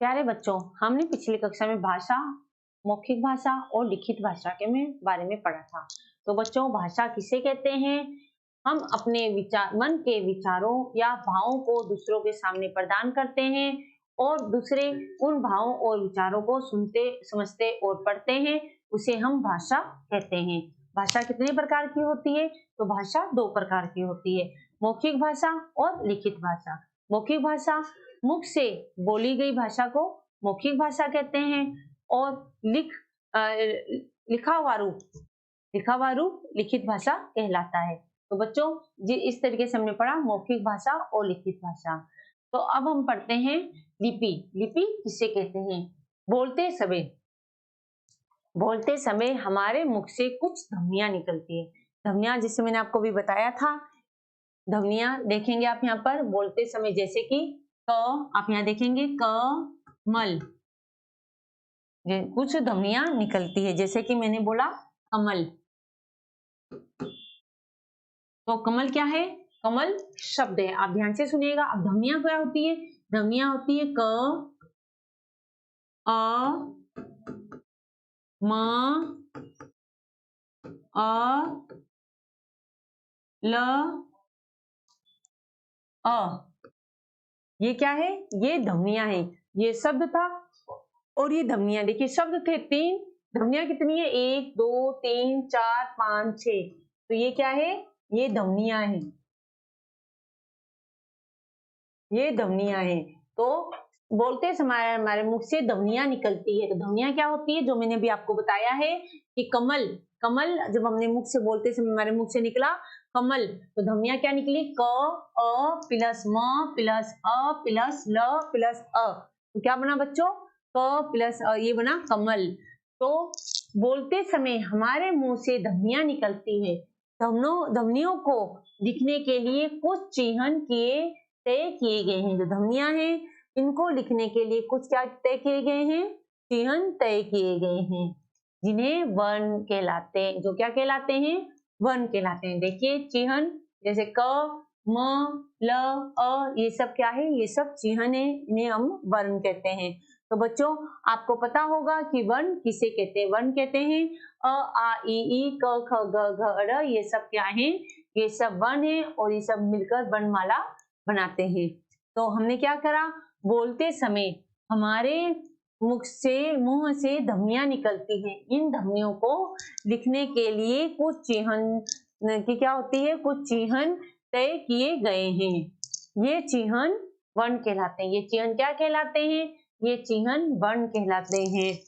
प्यारे बच्चों, हमने पिछली कक्षा में भाषा, मौखिक भाषा और लिखित भाषा के बारे में पढ़ा था। तो बच्चों, भाषा किसे कहते हैं? हम अपने विचार, मन के विचारों या भावों को दूसरों के सामने प्रदान करते हैं और दूसरे उन भावों और विचारों को सुनते, समझते और पढ़ते हैं। उसे हम भाषा कहते हैं। भाषा कितने प्रकार की होती है? तो भाषा दो प्रकार की होती है, मौखिक भाषा और लिखित भाषा। मौखिक भाषा, मुख से बोली गई भाषा को मौखिक भाषा कहते हैं और लिखा हुआ रूप लिखित भाषा कहलाता है। तो बच्चों, इस तरीके से हमने पढ़ा मौखिक भाषा और लिखित भाषा। तो अब हम पढ़ते हैं लिपि। लिपि किसे कहते हैं? बोलते समय हमारे मुख से कुछ ध्वनियां निकलती है। ध्वनियां, जिसे मैंने आपको भी बताया था, ध्वनियां देखेंगे आप यहाँ पर बोलते समय, जैसे कि क, आप यहाँ देखेंगे कमल, कुछ ध्वनियां निकलती है, जैसे कि मैंने बोला कमल। तो कमल क्या है? कमल शब्द है। आप ध्यान से सुनिएगा। अब ध्वनियां क्या होती है? ध्वनियां होती है क, अ, म, अ, ल, अ। ये क्या है? ये ध्वनियां है। ये शब्द था और ये ध्वनियां। देखिए, शब्द थे 3, ध्वनियां कितनी है? 1 2 3 4 5 6। तो ये क्या है? ये ध्वनियां है। ये ध्वनियां है। तो बोलते समय हमारे मुख से ध्वनियां निकलती है। तो ध्वनियां क्या होती है? जो मैंने भी आपको बताया है कि कमल, कमल जब हमने मुख से बोलते समय हमारे मुख से निकला कमल, तो ध्वनियां क्या निकली? क, अ प्लस म प्लस अ प्लस ल प्लस अ। तो क्या बना बच्चों? क प्लस अ, ये बना कमल। तो बोलते समय हमारे मुंह से ध्वनियां निकलती है। ध्वनियों को लिखने के लिए कुछ चिन्ह तय किए गए हैं। जो ध्वनियां हैं, इनको लिखने के लिए कुछ क्या तय किए गए हैं? चिन्ह तय किए गए हैं, जिन्हें वर्ण कहलाते हैं। जो क्या कहलाते हैं? वर्ण कहलाते हैं। देखिए चिन्ह, जैसे क, म, ल, अ, ये सब क्या है? ये सब चिन्ह है, इन्हें हम वर्ण कहते हैं। तो बच्चों, आपको पता होगा कि वर्ण किसे कहते हैं? वर्ण कहते हैं अ, आ, ई, क, ख, ग, घ, र। ये सब क्या है? ये सब वर्ण है और ये सब मिलकर वर्णमाला बनाते हैं। तो हमने क्या करा? बोलते समय हमारे मुंह से ध्वनियां निकलती हैं। इन ध्वनियों को लिखने के लिए कुछ चिन्ह की क्या होती है? कुछ चिन्ह तय किए गए हैं। ये चिन्ह वर्ण कहलाते हैं। ये चिन्ह क्या कहलाते हैं? ये चिन्ह वर्ण कहलाते हैं।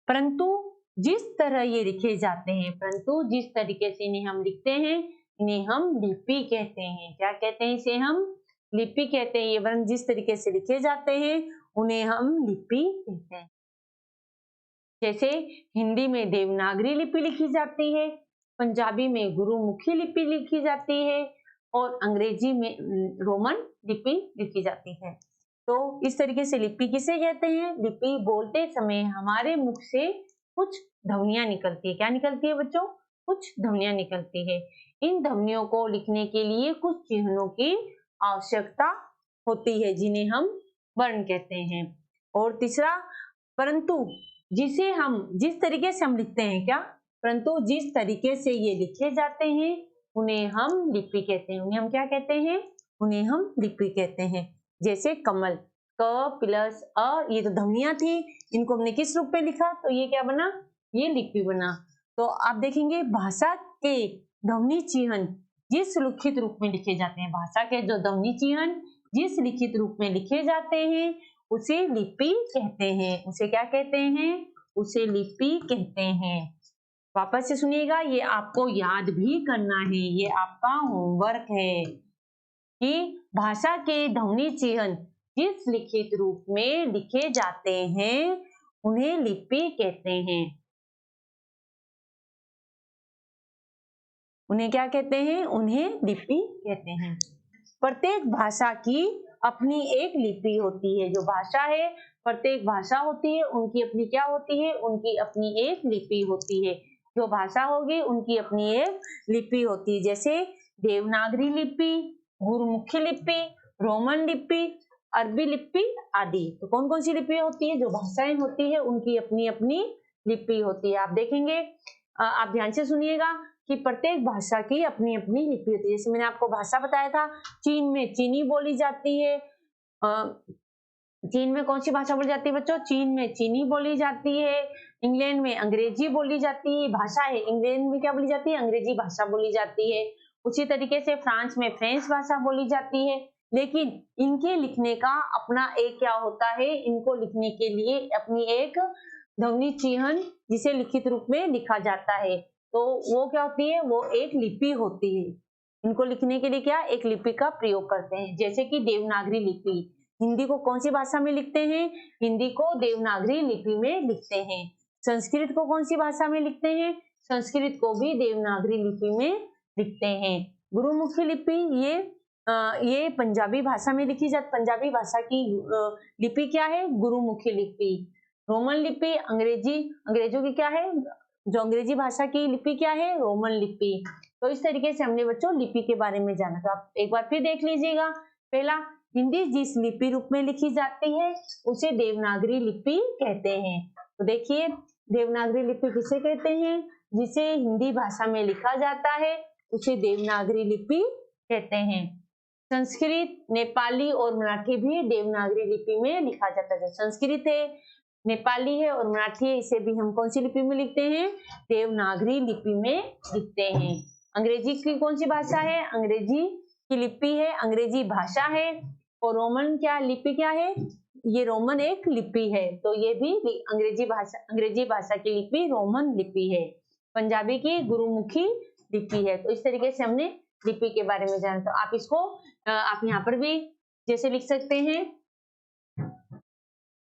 परंतु जिस तरह ये लिखे जाते हैं, परंतु जिस तरीके से इन्हें हम लिखते हैं, इन्हें हम लिपि कहते हैं। क्या कहते हैं? इसे हम लिपि कहते हैं। ये वर्ण जिस तरीके से लिखे जाते हैं, उन्हें हम लिपि कहते हैं। जैसे हिंदी में देवनागरी लिपि लिखी जाती है, पंजाबी में गुरुमुखी लिपि लिखी जाती है और अंग्रेजी में रोमन लिपि लिखी जाती है। तो इस तरीके से लिपि किसे कहते हैं? लिपि बोलते समय हमारे मुख से कुछ ध्वनियां निकलती है। क्या निकलती है बच्चों? कुछ ध्वनियां निकलती है। इन ध्वनियों को लिखने के लिए कुछ चिन्हों की आवश्यकता होती है, जिन्हें हम वर्ण कहते हैं। और तीसरा, परंतु जिस तरीके से हम लिखते हैं, क्या? परंतु जिस तरीके से ये लिखे जाते हैं, उन्हें हम लिपि कहते हैं। उन्हें हम क्या कहते हैं? उन्हें हम लिपि कहते हैं। जैसे कमल, क प्लस अ, ये तो ध्वनियां थी, इनको हमने किस रूप में लिखा? तो ये क्या बना? ये लिपि बना। तो आप देखेंगे भाषा के ध्वनि चिन्ह जिस लिखित रूप में लिखे जाते हैं, भाषा के जो ध्वनि चिन्ह जिस लिखित रूप में लिखे जाते हैं, उसे लिपि कहते हैं। उसे क्या कहते हैं? उसे लिपि कहते हैं। वापस से सुनिएगा, ये आपको याद भी करना है, ये आपका होमवर्क है कि भाषा के ध्वनि चिन्ह जिस लिखित रूप में लिखे जाते हैं, उन्हें लिपि कहते हैं। उन्हें क्या कहते हैं? उन्हें लिपि कहते हैं। प्रत्येक भाषा की अपनी एक लिपि होती है। जो भाषा है, प्रत्येक भाषा होती है, उनकी अपनी क्या होती है? उनकी अपनी एक लिपि होती है। जो भाषा होगी, उनकी अपनी एक लिपि होती है। जैसे देवनागरी लिपि, गुरुमुखी लिपि, रोमन लिपि, अरबी लिपि आदि। तो कौन कौन सी लिपि होती है? जो भाषाएं होती है उनकी अपनी अपनी लिपि होती है। आप देखेंगे, आप ध्यान से सुनिएगा कि प्रत्येक भाषा की अपनी अपनी लिपि होती है। जैसे मैंने आपको भाषा बताया था, चीन में चीनी बोली जाती है। चीन में कौन सी भाषा बोली जाती है बच्चों? चीन में चीनी बोली जाती है। इंग्लैंड में अंग्रेजी बोली जाती है, भाषा है। इंग्लैंड में क्या बोली जाती है? अंग्रेजी भाषा बोली जाती है। उसी तरीके से फ्रांस में फ्रेंच भाषा बोली जाती है। लेकिन इनके लिखने का अपना एक क्या होता है? इनको लिखने के लिए अपनी एक ध्वनि चिन्ह, जिसे लिखित रूप में लिखा जाता है, तो वो क्या होती है? वो एक लिपि होती है। इनको लिखने के लिए क्या? एक लिपि का प्रयोग करते हैं। जैसे कि देवनागरी लिपि, हिंदी को कौन सी भाषा में लिखते हैं? हिंदी को देवनागरी लिपि में लिखते हैं। संस्कृत को कौन सी भाषा में लिखते हैं? संस्कृत को भी देवनागरी लिपि में लिखते हैं। गुरुमुखी लिपि ये पंजाबी भाषा में लिखी जाती। पंजाबी भाषा की लिपि क्या है? गुरुमुखी लिपि। रोमन लिपि अंग्रेजों की क्या है? जो अंग्रेजी भाषा की लिपि क्या है? रोमन लिपि। तो इस तरीके से हमने बच्चों लिपि के बारे में जाना। तो आप एक बार फिर देख लीजिएगा। पहला, हिंदी जिस लिपि रूप में लिखी जाती है उसे देवनागरी लिपि कहते हैं। तो देखिए, देवनागरी लिपि किसे कहते हैं? जिसे हिंदी भाषा में लिखा जाता है उसे देवनागरी लिपि कहते हैं। संस्कृत, नेपाली और मराठी भी देवनागरी लिपि में लिखा जाता है। जो संस्कृत है, नेपाली है और मराठी है, इसे भी हम कौन सी लिपि में लिखते हैं? देवनागरी लिपि में लिखते हैं। अंग्रेजी की कौन सी भाषा है? अंग्रेजी की लिपि है, अंग्रेजी भाषा है। और रोमन क्या लिपि क्या है? ये रोमन एक लिपि है। तो ये भी अंग्रेजी भाषा की लिपि रोमन लिपि है। पंजाबी की गुरुमुखी लिपि है। तो इस तरीके से हमने लिपि के बारे में जाना। तो आप इसको आप यहाँ पर भी जैसे लिख सकते हैं,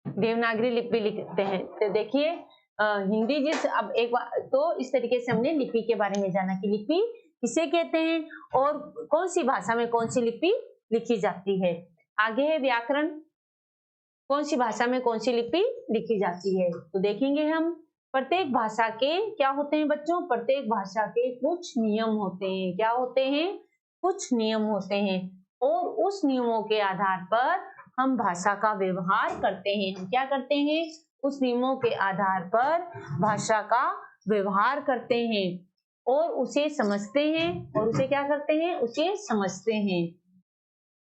देवनागरी लिपि लिखते हैं। तो देखिए, हिंदी जिस अब एक बार तो इस तरीके से हमने लिपि के बारे में जाना कि लिपि किसे कहते हैं और कौन सी भाषा में कौन सी लिपि लिखी जाती है। आगे है व्याकरण। कौन सी भाषा में कौन सी लिपि लिखी जाती है? तो देखेंगे हम, प्रत्येक भाषा के क्या होते हैं बच्चों? प्रत्येक भाषा के कुछ नियम होते हैं। क्या होते हैं? कुछ नियम होते हैं। और उस नियमों के आधार पर हम भाषा का व्यवहार करते हैं। हम क्या करते हैं? उस नियमों के आधार पर भाषा का व्यवहार करते हैं और उसे समझते हैं। और उसे क्या करते हैं? उसे समझते हैं।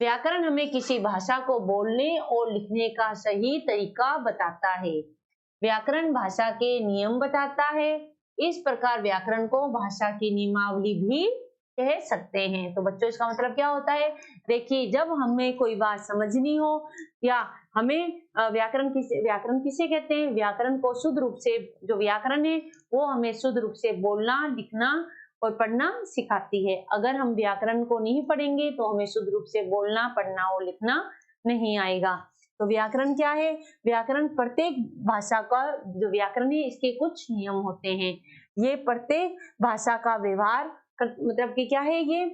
व्याकरण हमें किसी भाषा को बोलने और लिखने का सही तरीका बताता है। व्याकरण भाषा के नियम बताता है। इस प्रकार व्याकरण को भाषा की नियमावली भी कह सकते हैं। तो बच्चों, इसका मतलब क्या होता है? देखिए, जब हमें कोई बात समझनी हो या हमें व्याकरण किसे कहते हैं? व्याकरण को शुद्ध रूप से, जो व्याकरण है वो हमें शुद्ध रूप से बोलना, लिखना और पढ़ना सिखाती है। अगर हम व्याकरण को नहीं पढ़ेंगे तो हमें शुद्ध रूप से बोलना, पढ़ना और लिखना नहीं आएगा। तो व्याकरण क्या है? व्याकरण प्रत्येक भाषा का जो व्याकरण है इसके कुछ नियम होते हैं। ये प्रत्येक भाषा का व्यवहार मतलब कि क्या है? ये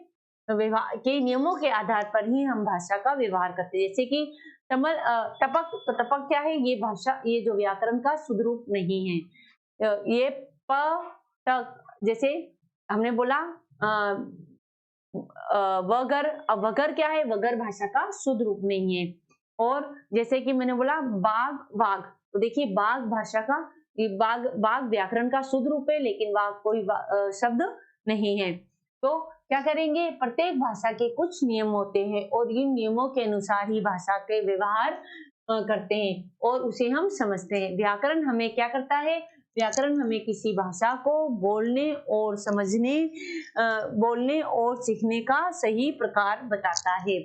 व्यवहार के नियमों के आधार पर ही हम भाषा का व्यवहार करते हैं। जैसे कि टपक, तो टपक क्या है? ये भाषा, ये जो व्याकरण का शुद्ध रूप नहीं है। ये प टक, जैसे हमने बोला वगर, अब वगर क्या है? वगर भाषा का शुद्ध रूप नहीं है। और जैसे कि मैंने बोला बाघ, वाघ, तो देखिए बाघ भाषा का, बाघ व्याकरण का शुद्ध रूप है, लेकिन वाघ कोई शब्द नहीं है। तो क्या करेंगे? प्रत्येक भाषा के कुछ नियम होते हैं और इन नियमों के अनुसार ही भाषा के व्यवहार करते हैं और उसे हम समझते हैं। व्याकरण हमें क्या करता है? व्याकरण हमें किसी भाषा को बोलने और समझने, बोलने और सीखने का सही प्रकार बताता है।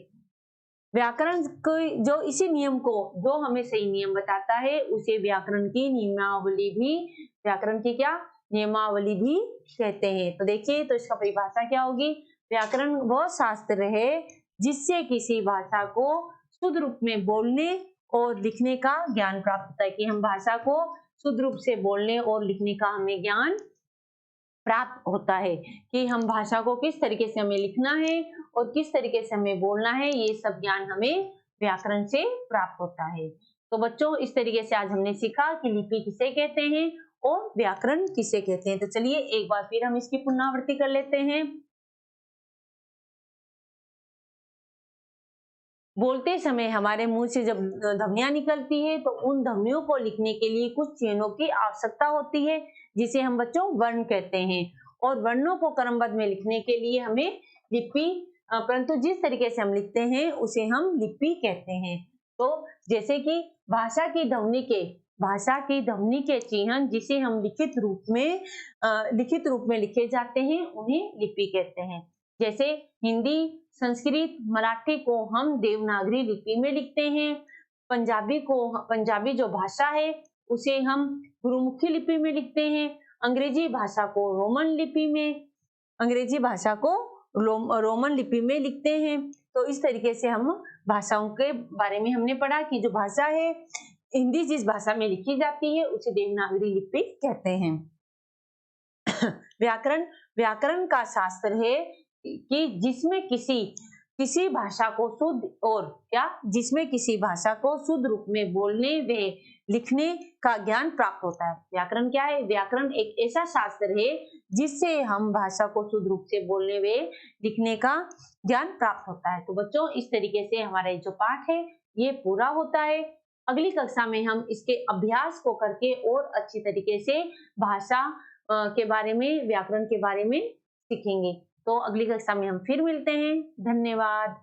व्याकरण को जो इसी नियम को, जो हमें सही नियम बताता है उसे व्याकरण की नियमावली भी, व्याकरण की क्या? नियमावली भी कहते हैं। तो देखिए, तो इसका परिभाषा क्या होगी? व्याकरण वह शास्त्र है जिससे किसी भाषा को शुद्ध रूप में बोलने और लिखने का ज्ञान प्राप्त होता है। कि हम भाषा को शुद्ध रूप से बोलने और लिखने का हमें ज्ञान प्राप्त होता है कि हम भाषा को किस तरीके से हमें लिखना है और किस तरीके से हमें बोलना है, ये सब ज्ञान हमें व्याकरण से प्राप्त होता है। तो बच्चों, इस तरीके से आज हमने सीखा कि लिपि किसे कहते हैं और व्याकरण किसे कहते हैं। तो चलिए एक बार फिर हम इसकी पुनरावृत्ति कर लेते हैं। बोलते समय हमारे मुंह से जब ध्वनियां निकलती है तो उन ध्वनियों को लिखने के लिए कुछ चिन्हों की आवश्यकता होती है, जिसे हम बच्चों वर्ण कहते हैं। और वर्णों को क्रमबद्ध में लिखने के लिए हमें लिपि, परंतु जिस तरीके से हम लिखते हैं उसे हम लिपि कहते हैं। तो जैसे कि भाषा की ध्वनि के चिन्ह जिसे हम लिखित रूप में लिखे जाते हैं उन्हें लिपि कहते हैं। जैसे हिंदी, संस्कृत, मराठी को हम देवनागरी लिपि में लिखते हैं। पंजाबी जो भाषा है उसे हम गुरुमुखी लिपि में लिखते हैं। अंग्रेजी भाषा को रोमन लिपि में लिखते हैं। तो इस तरीके से हम भाषाओं के बारे में हमने पढ़ा कि जो भाषा है, हिंदी जिस भाषा में लिखी जाती है उसे देवनागरी लिपि कहते हैं। व्याकरण का शास्त्र है कि जिसमें किसी भाषा को शुद्ध रूप में बोलने व लिखने का ज्ञान प्राप्त होता है। व्याकरण क्या है? व्याकरण एक ऐसा शास्त्र है जिससे हम भाषा को शुद्ध रूप से बोलने व लिखने का ज्ञान प्राप्त होता है। तो बच्चों, इस तरीके से हमारा जो पाठ है ये पूरा होता है। अगली कक्षा में हम इसके अभ्यास को करके और अच्छी तरीके से भाषा के बारे में, व्याकरण के बारे में सीखेंगे। तो अगली कक्षा में हम फिर मिलते हैं। धन्यवाद।